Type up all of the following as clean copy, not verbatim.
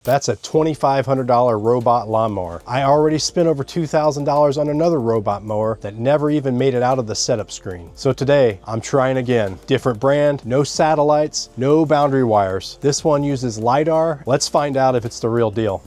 That's a $2,500 robot lawnmower. I already spent over $2,000 on another robot mower that never even made it out of the setup screen. So today, I'm trying again. Different brand, no satellites, no boundary wires. This one uses LiDAR. Let's find out if it's the real deal.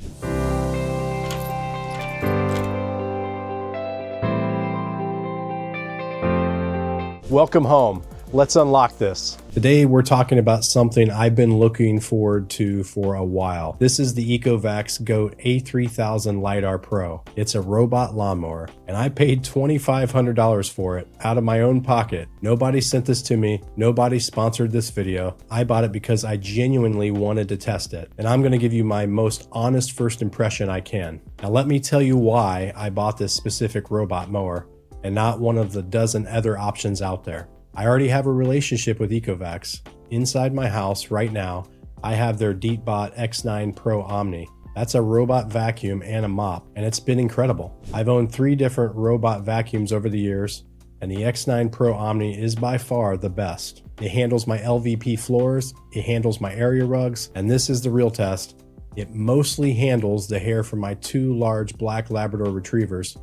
Welcome home. Let's unlock this. Today we're talking about something I've been looking forward to for a while. This is the ECOVACS GOAT A3000 LiDAR PRO. It's a robot lawnmower, and I paid $2,500 for it out of my own pocket. Nobody sent this to me. Nobody sponsored this video. I bought it because I genuinely wanted to test it, and I'm going to give you my most honest first impression I can. Now let me tell you why I bought this specific robot mower and not one of the dozen other options out there. I already have a relationship with ECOVACS. Inside my house right now, I have their DeepBot X9 Pro Omni. That's a robot vacuum and a mop, and it's been incredible. I've owned 3 different robot vacuums over the years, and the X9 Pro Omni is by far the best. It handles my LVP floors, it handles my area rugs, and this is the real test. It mostly handles the hair from my 2 large black Labrador retrievers,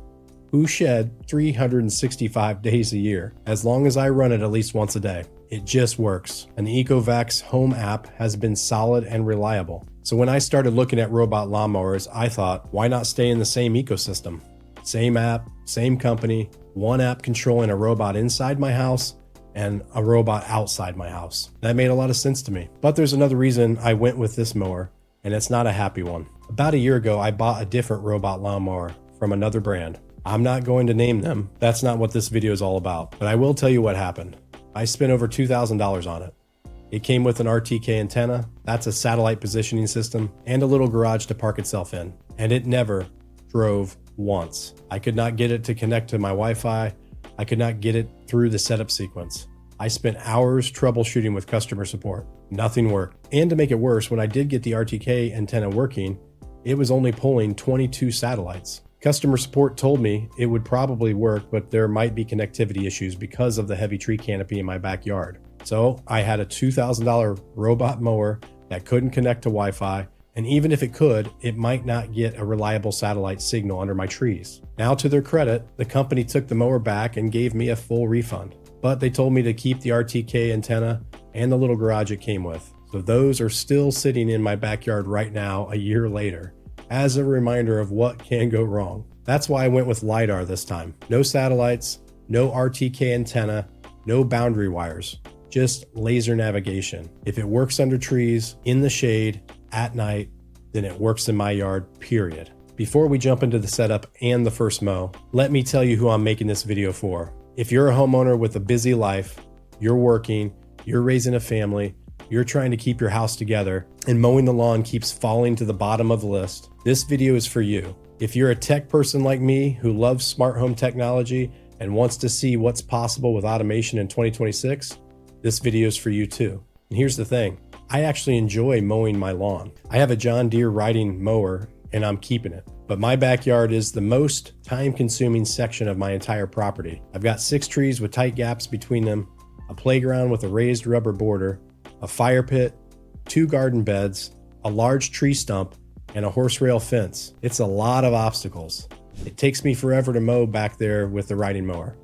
who shed 365 days a year, as long as I run it at least once a day. It just works. And the ECOVACS Home app has been solid and reliable. So when I started looking at robot lawnmowers, I thought, why not stay in the same ecosystem? Same app, same company, one app controlling a robot inside my house and a robot outside my house. That made a lot of sense to me. But there's another reason I went with this mower, and it's not a happy one. About a year ago, I bought a different robot lawnmower from another brand. I'm not going to name them. That's not what this video is all about, but I will tell you what happened. I spent over $2,000 on it. It came with an RTK antenna, that's a satellite positioning system, and a little garage to park itself in. And it never drove once. I could not get it to connect to my Wi-Fi. I could not get it through the setup sequence. I spent hours troubleshooting with customer support. Nothing worked. And to make it worse, when I did get the RTK antenna working, it was only pulling 22 satellites. Customer support told me it would probably work, but there might be connectivity issues because of the heavy tree canopy in my backyard. So I had a $2,000 robot mower that couldn't connect to Wi-Fi, and even if it could, it might not get a reliable satellite signal under my trees. Now, to their credit, the company took the mower back and gave me a full refund, but they told me to keep the RTK antenna and the little garage it came with. So those are still sitting in my backyard right now, a year later, as a reminder of what can go wrong. That's why I went with LiDAR this time. No satellites, no RTK antenna, no boundary wires, just laser navigation. If it works under trees, in the shade, at night, then it works in my yard, period. Before we jump into the setup and the first mow, let me tell you who I'm making this video for. If you're a homeowner with a busy life, you're working, you're raising a family, you're trying to keep your house together, and mowing the lawn keeps falling to the bottom of the list, this video is for you. If you're a tech person like me who loves smart home technology and wants to see what's possible with automation in 2026, this video is for you too. And here's the thing, I actually enjoy mowing my lawn. I have a John Deere riding mower and I'm keeping it. But my backyard is the most time-consuming section of my entire property. I've got 6 trees with tight gaps between them, a playground with a raised rubber border, a fire pit, 2 garden beds, a large tree stump, and a horse rail fence. It's a lot of obstacles. It takes me forever to mow back there with the riding mower.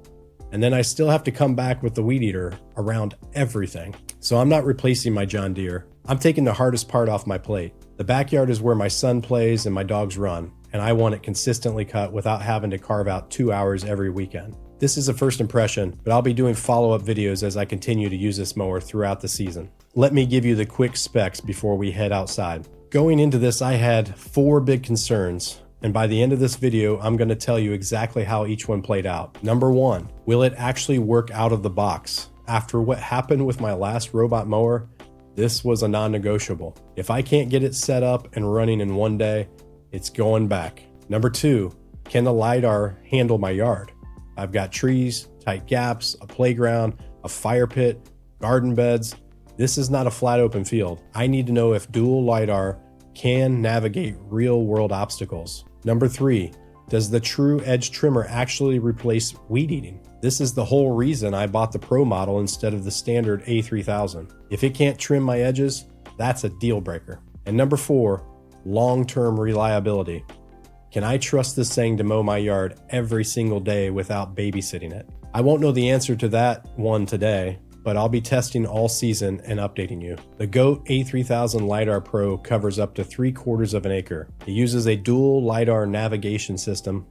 And then I still have to come back with the weed eater around everything. So I'm not replacing my John Deere. I'm taking the hardest part off my plate. The backyard is where my son plays and my dogs run, and I want it consistently cut without having to carve out 2 hours every weekend. This is a first impression, but I'll be doing follow-up videos as I continue to use this mower throughout the season. Let me give you the quick specs before we head outside. Going into this, I had 4 big concerns, and by the end of this video, I'm going to tell you exactly how each one played out. Number 1, will it actually work out of the box? After what happened with my last robot mower, this was a non-negotiable. If I can't get it set up and running in one day, it's going back. Number 2, can the LiDAR handle my yard? I've got trees, tight gaps, a playground, a fire pit, garden beds. This is not a flat open field. I need to know if dual LiDAR can navigate real world obstacles. Number 3, does the True Edge trimmer actually replace weed eating? This is the whole reason I bought the Pro model instead of the standard A3000. If it can't trim my edges, that's a deal breaker. And number 4, long-term reliability. Can I trust this thing to mow my yard every single day without babysitting it? I won't know the answer to that one today, but I'll be testing all season and updating you. The GOAT A3000 LiDAR Pro covers up to 3/4 of an acre. It uses a dual LiDAR navigation system,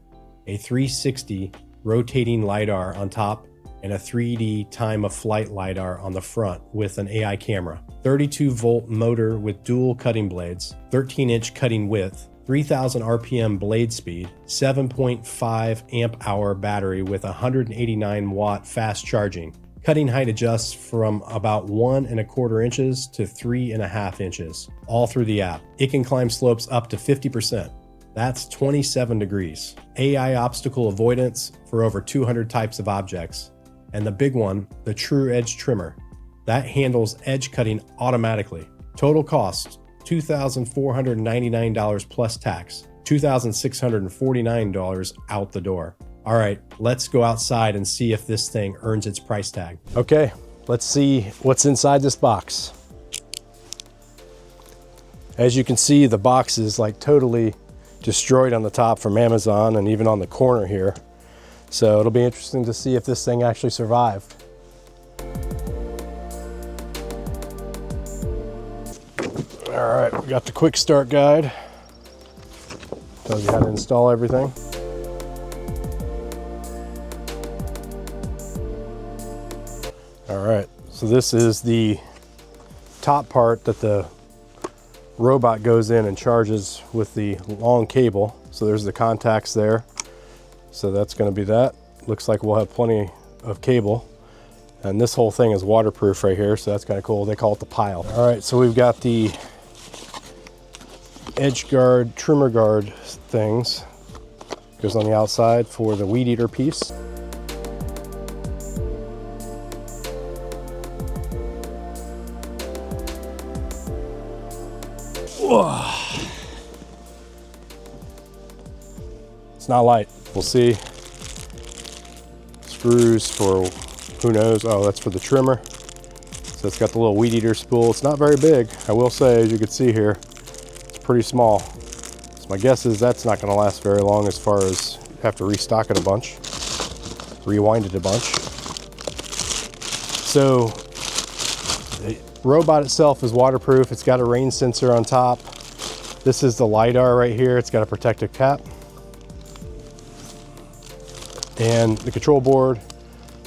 a 360 rotating LiDAR on top, and a 3D time of flight LiDAR on the front with an AI camera. 32-volt motor with dual cutting blades, 13-inch cutting width, 3,000 RPM blade speed, 7.5 amp hour battery with 189 watt fast charging. Cutting height adjusts from about 1¼ inches to 3½ inches, all through the app. It can climb slopes up to 50%. That's 27 degrees. AI obstacle avoidance for over 200 types of objects. And the big one, the True Edge Trimmer. That handles edge cutting automatically. Total cost, $2,499 plus tax, $2,649 out the door. All right, let's go outside and see if this thing earns its price tag. Okay, let's see what's inside this box. As you can see, the box is like totally destroyed on the top from Amazon and even on the corner here. So it'll be interesting to see if this thing actually survived. All right, we got the quick start guide. Tells you how to install everything. All right, so this is the top part that the robot goes in and charges with the long cable. So there's the contacts there. So that's going to be that. Looks like we'll have plenty of cable. And this whole thing is waterproof right here, so that's kind of cool. They call it the pile. All right, so we've got the edge guard, trimmer guard things. Goes on the outside for the weed eater piece. Whoa. It's not light. We'll see. Screws for who knows. Oh, that's for the trimmer. So it's got the little weed eater spool. It's not very big, I will say, as you can see here. It's pretty small. So my guess is that's not going to last very long, as far as you have to restock it a bunch, rewind it a bunch. So the robot itself is waterproof. It's got a rain sensor on top. This is the LiDAR right here. It's got a protective cap. And the control board,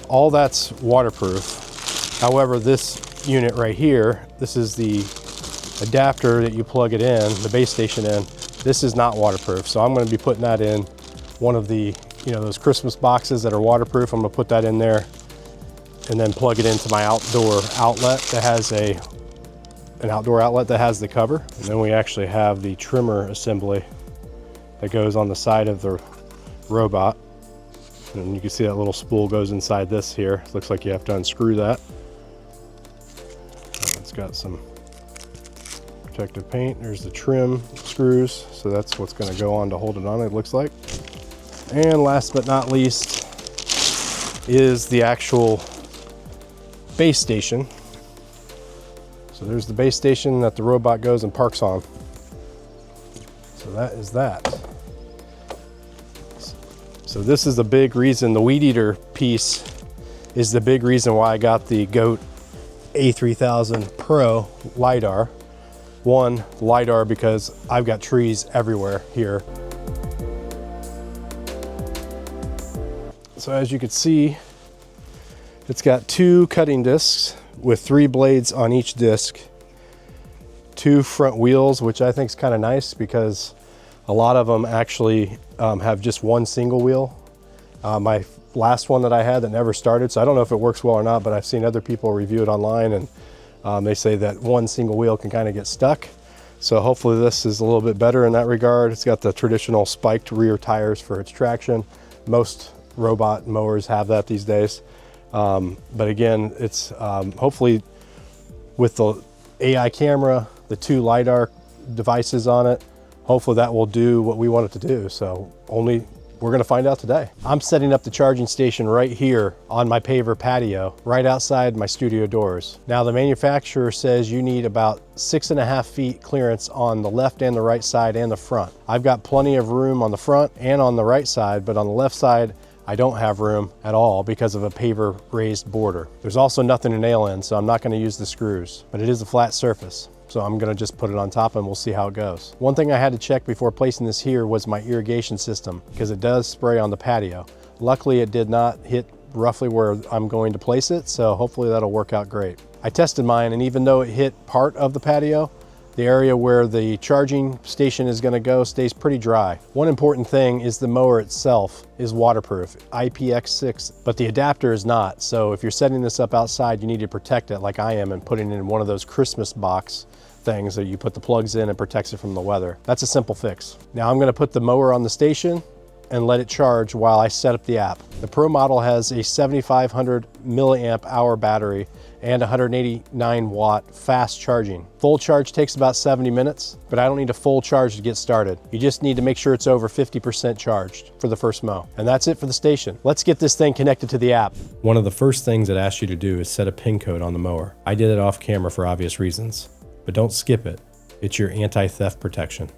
all that's waterproof. However, this unit right here, this is the adapter that you plug it in, the base station in. This is not waterproof. So I'm going to be putting that in one of the, those Christmas boxes that are waterproof. I'm going to put that in there and then plug it into my outdoor outlet that has an outdoor outlet that has the cover. And then we actually have the trimmer assembly that goes on the side of the robot. And you can see that little spool goes inside this here. Looks like you have to unscrew that. It's got some protective paint. There's the trim screws. So that's what's going to go on to hold it on, it looks like. And last but not least is the actual base station. So there's the base station that the robot goes and parks on. So that is that. So this is the big reason, the weed eater piece is the big reason why I got the GOAT A3000 Pro LiDAR. One, LiDAR, because I've got trees everywhere here. So as you can see, it's got 2 cutting discs with 3 blades on each disc, 2 front wheels, which I think is kind of nice because a lot of them actually have just one single wheel. My last one that I had that never started, so I don't know if it works well or not, but I've seen other people review it online, and they say that one single wheel can kind of get stuck. So hopefully this is a little bit better in that regard. It's got the traditional spiked rear tires for its traction. Most robot mowers have that these days. But again, it's hopefully with the AI camera, the 2 LiDAR devices on it, hopefully that will do what we want it to do. So only We're gonna find out today. I'm setting up the charging station right here on my paver patio, right outside my studio doors. Now the manufacturer says you need about 6.5 feet clearance on the left and the right side and the front. I've got plenty of room on the front and on the right side, but on the left side, I don't have room at all because of a paver raised border. There's also nothing to nail in, so I'm not gonna use the screws, but it is a flat surface. So I'm gonna just put it on top and we'll see how it goes. One thing I had to check before placing this here was my irrigation system, because it does spray on the patio. Luckily, it did not hit roughly where I'm going to place it, so hopefully that'll work out great. I tested mine, and even though it hit part of the patio, the area where the charging station is gonna go stays pretty dry. One important thing is the mower itself is waterproof, IPX6, but the adapter is not. So if you're setting this up outside, you need to protect it like I am and putting it in one of those Christmas box things that you put the plugs in and protects it from the weather. That's a simple fix. Now I'm gonna put the mower on the station and let it charge while I set up the app. The Pro model has a 7,500 milliamp hour battery and 189 watt fast charging. Full charge takes about 70 minutes, but I don't need a full charge to get started. You just need to make sure it's over 50% charged for the first mow. And that's it for the station. Let's get this thing connected to the app. One of the first things it asks you to do is set a pin code on the mower. I did it off camera for obvious reasons, but don't skip it. It's your anti-theft protection.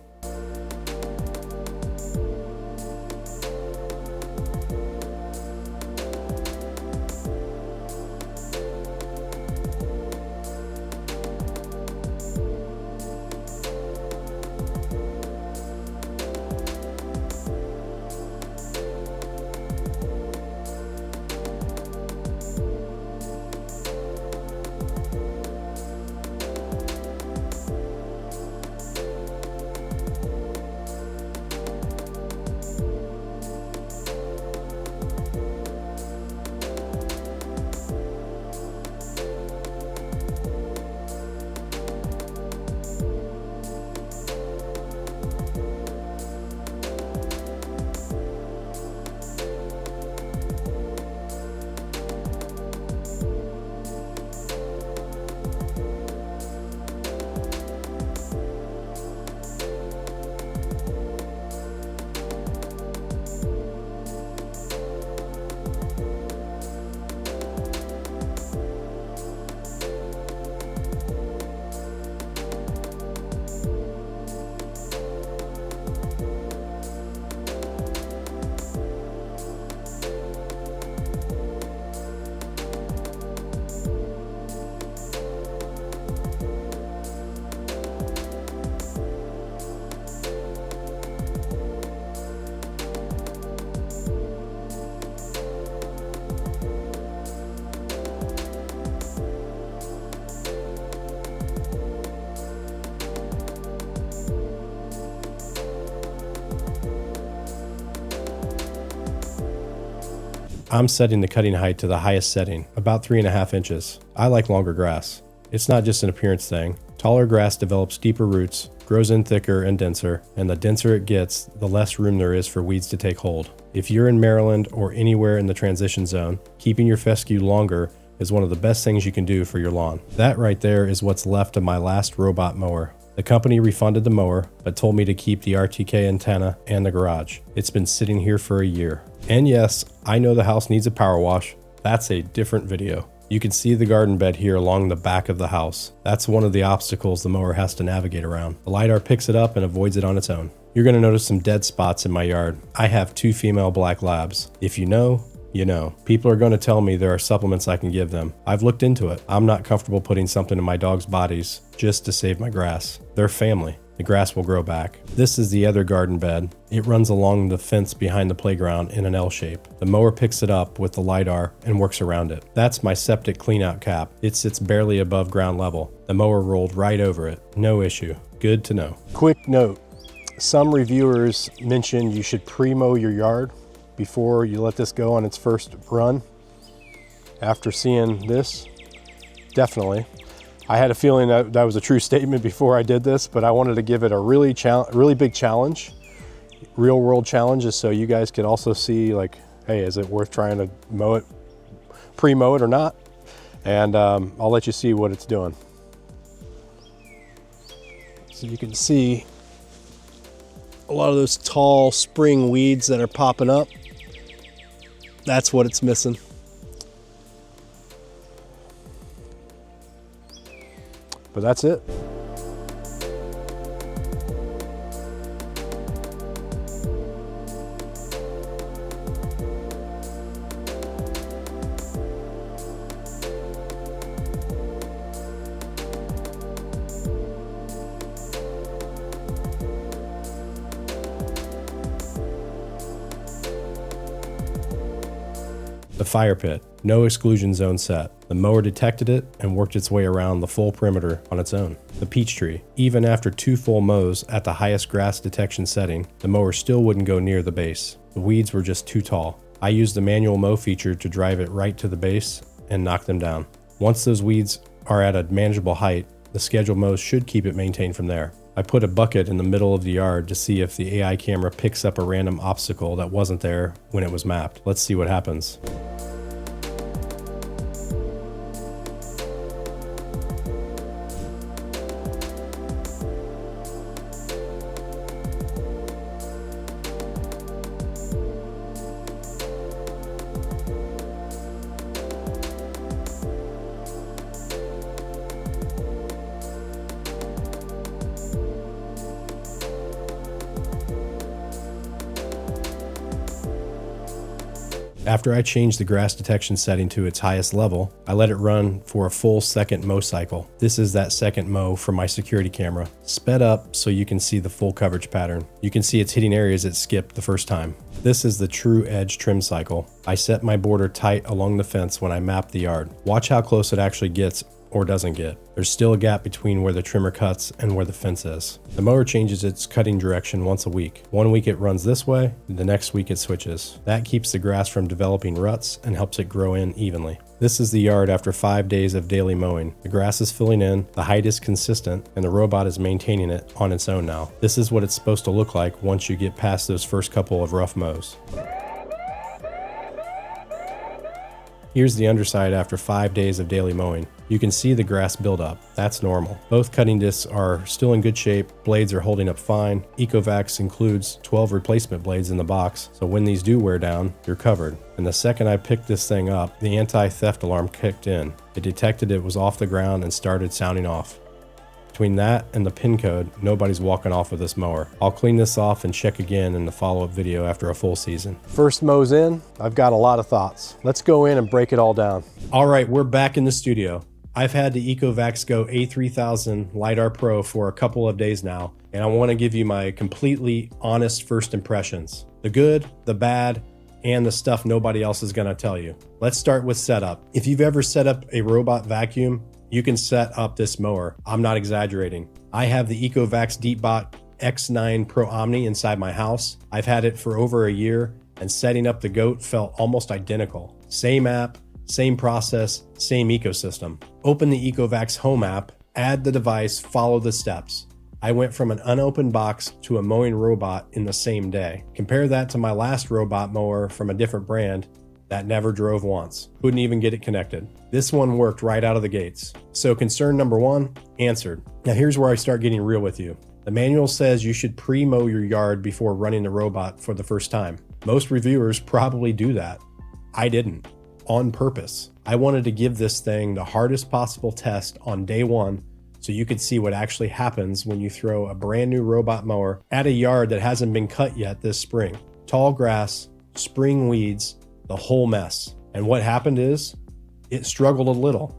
I'm setting the cutting height to the highest setting, about 3.5 inches. I like longer grass. It's not just an appearance thing. Taller grass develops deeper roots, grows in thicker and denser, and the denser it gets, the less room there is for weeds to take hold. If you're in Maryland or anywhere in the transition zone, keeping your fescue longer is one of the best things you can do for your lawn. That right there is what's left of my last robot mower. The company refunded the mower, but told me to keep the RTK antenna and the garage. It's been sitting here for a year. And yes, I know the house needs a power wash. That's a different video. You can see the garden bed here along the back of the house. That's one of the obstacles the mower has to navigate around. The LiDAR picks it up and avoids it on its own. You're gonna notice some dead spots in my yard. I have 2 female black labs. If you know, you know. People are going to tell me there are supplements I can give them. I've looked into it. I'm not comfortable putting something in my dog's bodies just to save my grass. They're family. The grass will grow back. This is the other garden bed. It runs along the fence behind the playground in an L shape. The mower picks it up with the LiDAR and works around it. That's my septic cleanout cap. It sits barely above ground level. The mower rolled right over it. No issue. Good to know. Quick note. Some reviewers mentioned you should pre-mow your yard before you let this go on its first run. After seeing this, definitely. I had a feeling that that was a true statement before I did this, but I wanted to give it a really big challenge, real world challenges, so you guys could also see, like, hey, is it worth trying to mow it, pre-mow it or not? And I'll let you see what it's doing. So you can see a lot of those tall spring weeds that are popping up. That's what it's missing. But that's it. The fire pit, no exclusion zone set. The mower detected it and worked its way around the full perimeter on its own. The peach tree, even after 2 full mows at the highest grass detection setting, the mower still wouldn't go near the base. The weeds were just too tall. I used the manual mow feature to drive it right to the base and knock them down. Once those weeds are at a manageable height, the scheduled mows should keep it maintained from there. I put a bucket in the middle of the yard to see if the AI camera picks up a random obstacle that wasn't there when it was mapped. Let's see what happens. After I changed the grass detection setting to its highest level, I let it run for a full second mow cycle. This is that second mow from my security camera, sped up so you can see the full coverage pattern. You can see it's hitting areas it skipped the first time. This is the true edge trim cycle. I set my border tight along the fence when I mapped the yard. Watch how close it actually gets or doesn't get. There's still a gap between where the trimmer cuts and where the fence is. The mower changes its cutting direction once a week. One week it runs this way, the next week it switches. That keeps the grass from developing ruts and helps it grow in evenly. This is the yard after 5 days of daily mowing. The grass is filling in, the height is consistent, and the robot is maintaining it on its own now. This is what it's supposed to look like once you get past those first couple of rough mows. Here's the underside after 5 days of daily mowing. You can see the grass buildup. That's normal. Both cutting discs are still in good shape. Blades are holding up fine. ECOVACS includes 12 replacement blades in the box, so when these do wear down, you're covered. And the second I picked this thing up, the anti-theft alarm kicked in. It detected it was off the ground and started sounding off. Between that and the pin code, nobody's walking off with this mower. I'll clean this off and check again in the follow-up video after a full season. First mows in, I've got a lot of thoughts. Let's go in and break it all down. All right, we're back in the studio. I've had the ECOVACS GOAT A3000 LiDAR Pro for a couple of days now, and I want to give you my completely honest first impressions. The good, the bad, and the stuff nobody else is going to tell you. Let's start with setup. If you've ever set up a robot vacuum, you can set up this mower. I'm not exaggerating. I have the ECOVACS DeepBot X9 Pro Omni inside my house. I've had it for over a year, and setting up the GOAT felt almost identical. Same app, same process, same ecosystem. Open the ECOVACS Home app, add the device, follow the steps. I went from an unopened box to a mowing robot in the same day. Compare that to my last robot mower from a different brand that never drove once. Couldn't even get it connected. This one worked right out of the gates. So concern number one, answered. Now here's where I start getting real with you. The manual says you should pre-mow your yard before running the robot for the first time. Most reviewers probably do that. I didn't, on purpose. I wanted to give this thing the hardest possible test on day one so you could see what actually happens when you throw a brand new robot mower at a yard that hasn't been cut yet this spring. Tall grass, spring weeds, the whole mess. And what happened is, it struggled a little.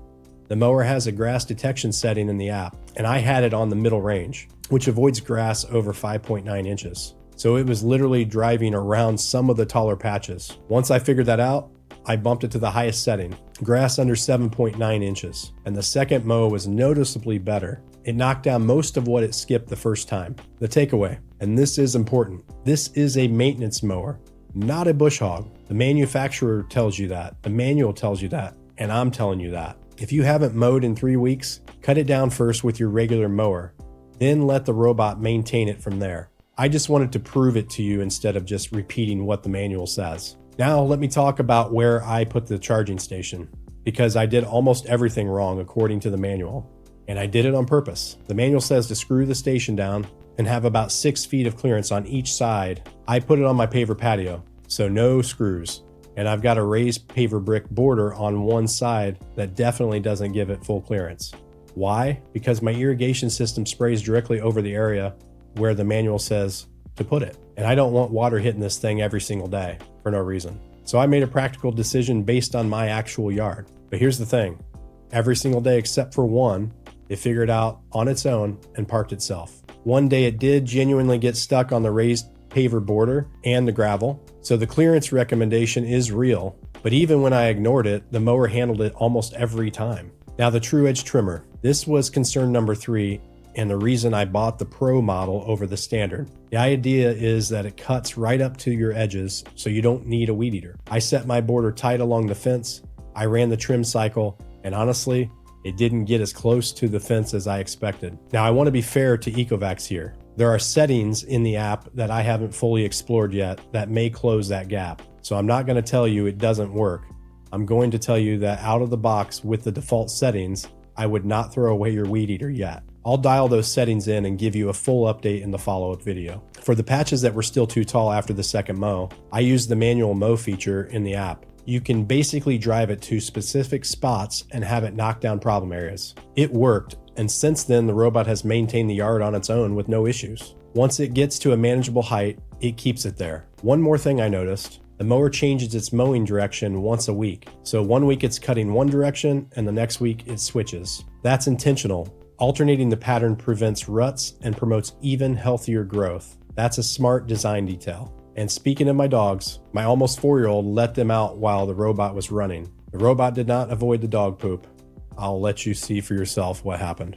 The mower has a grass detection setting in the app, and I had it on the middle range, which avoids grass over 5.9 inches. So it was literally driving around some of the taller patches. Once I figured that out, I bumped it to the highest setting, grass under 7.9 inches, and the second mow was noticeably better. It knocked down most of what it skipped the first time. The takeaway, and this is important, this is a maintenance mower, not a bush hog. The manufacturer tells you that, the manual tells you that, and I'm telling you that. If you haven't mowed in 3 weeks, cut it down first with your regular mower, then let the robot maintain it from there. I just wanted to prove it to you instead of just repeating what the manual says. Now let me talk about where I put the charging station, because I did almost everything wrong according to the manual, and I did it on purpose. The manual says to screw the station down and have about 6 feet of clearance on each side. I put it on my paver patio, so no screws. And I've got a raised paver brick border on one side that definitely doesn't give it full clearance. Why? Because my irrigation system sprays directly over the area where the manual says to put it. And I don't want water hitting this thing every single day for no reason. So I made a practical decision based on my actual yard. But here's the thing. Every single day except for one, it figured out on its own and parked itself. One day it did genuinely get stuck on the raised paver border and the gravel. So the clearance recommendation is real, but even when I ignored it, the mower handled it almost every time. Now the true edge trimmer. This was concern number 3 and the reason I bought the Pro model over the standard. The idea is that it cuts right up to your edges so you don't need a weed eater. I set my border tight along the fence, I ran the trim cycle, and honestly, it didn't get as close to the fence as I expected. Now I want to be fair to ECOVACS here. There are settings in the app that I haven't fully explored yet that may close that gap. So I'm not going to tell you it doesn't work. I'm going to tell you that out of the box with the default settings, I would not throw away your weed eater yet. I'll dial those settings in and give you a full update in the follow-up video. For the patches that were still too tall after the second mow, I used the manual mow feature in the app. You can basically drive it to specific spots and have it knock down problem areas. It worked, and since then the robot has maintained the yard on its own with no issues. Once it gets to a manageable height, it keeps it there. One more thing I noticed, the mower changes its mowing direction once a week. So one week it's cutting one direction and the next week it switches. That's intentional. Alternating the pattern prevents ruts and promotes even healthier growth. That's a smart design detail. And speaking of my dogs, my almost 4-year-old let them out while the robot was running. The robot did not avoid the dog poop. I'll let you see for yourself what happened.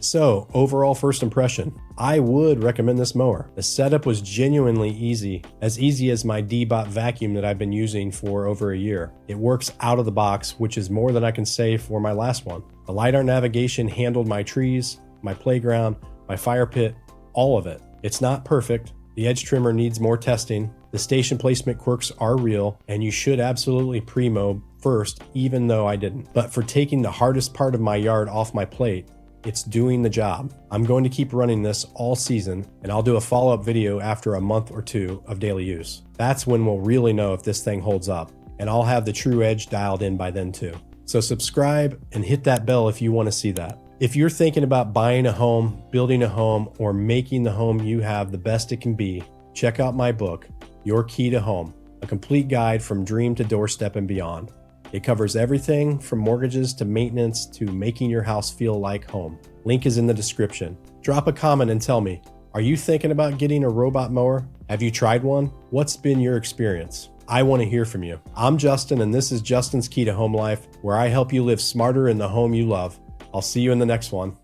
So, overall first impression, I would recommend this mower. The setup was genuinely easy, as easy as my D-Bot vacuum that I've been using for over a year. It works out of the box, which is more than I can say for my last one. The LiDAR navigation handled my trees, my playground, my fire pit, all of it. It's not perfect. The edge trimmer needs more testing. The station placement quirks are real, and you should absolutely pre-mow first, even though I didn't. But for taking the hardest part of my yard off my plate, it's doing the job. I'm going to keep running this all season, and I'll do a follow-up video after a month or 2 of daily use. That's when we'll really know if this thing holds up, and I'll have the true edge dialed in by then too. So subscribe and hit that bell if you want to see that. If you're thinking about buying a home, building a home, or making the home you have the best it can be, check out my book, Your Key to Home, a complete guide from dream to doorstep and beyond. It covers everything from mortgages to maintenance to making your house feel like home. Link is in the description. Drop a comment and tell me, are you thinking about getting a robot mower? Have you tried one? What's been your experience? I want to hear from you. I'm Justin, and this is Justin's Key to Home Life, where I help you live smarter in the home you love. I'll see you in the next one.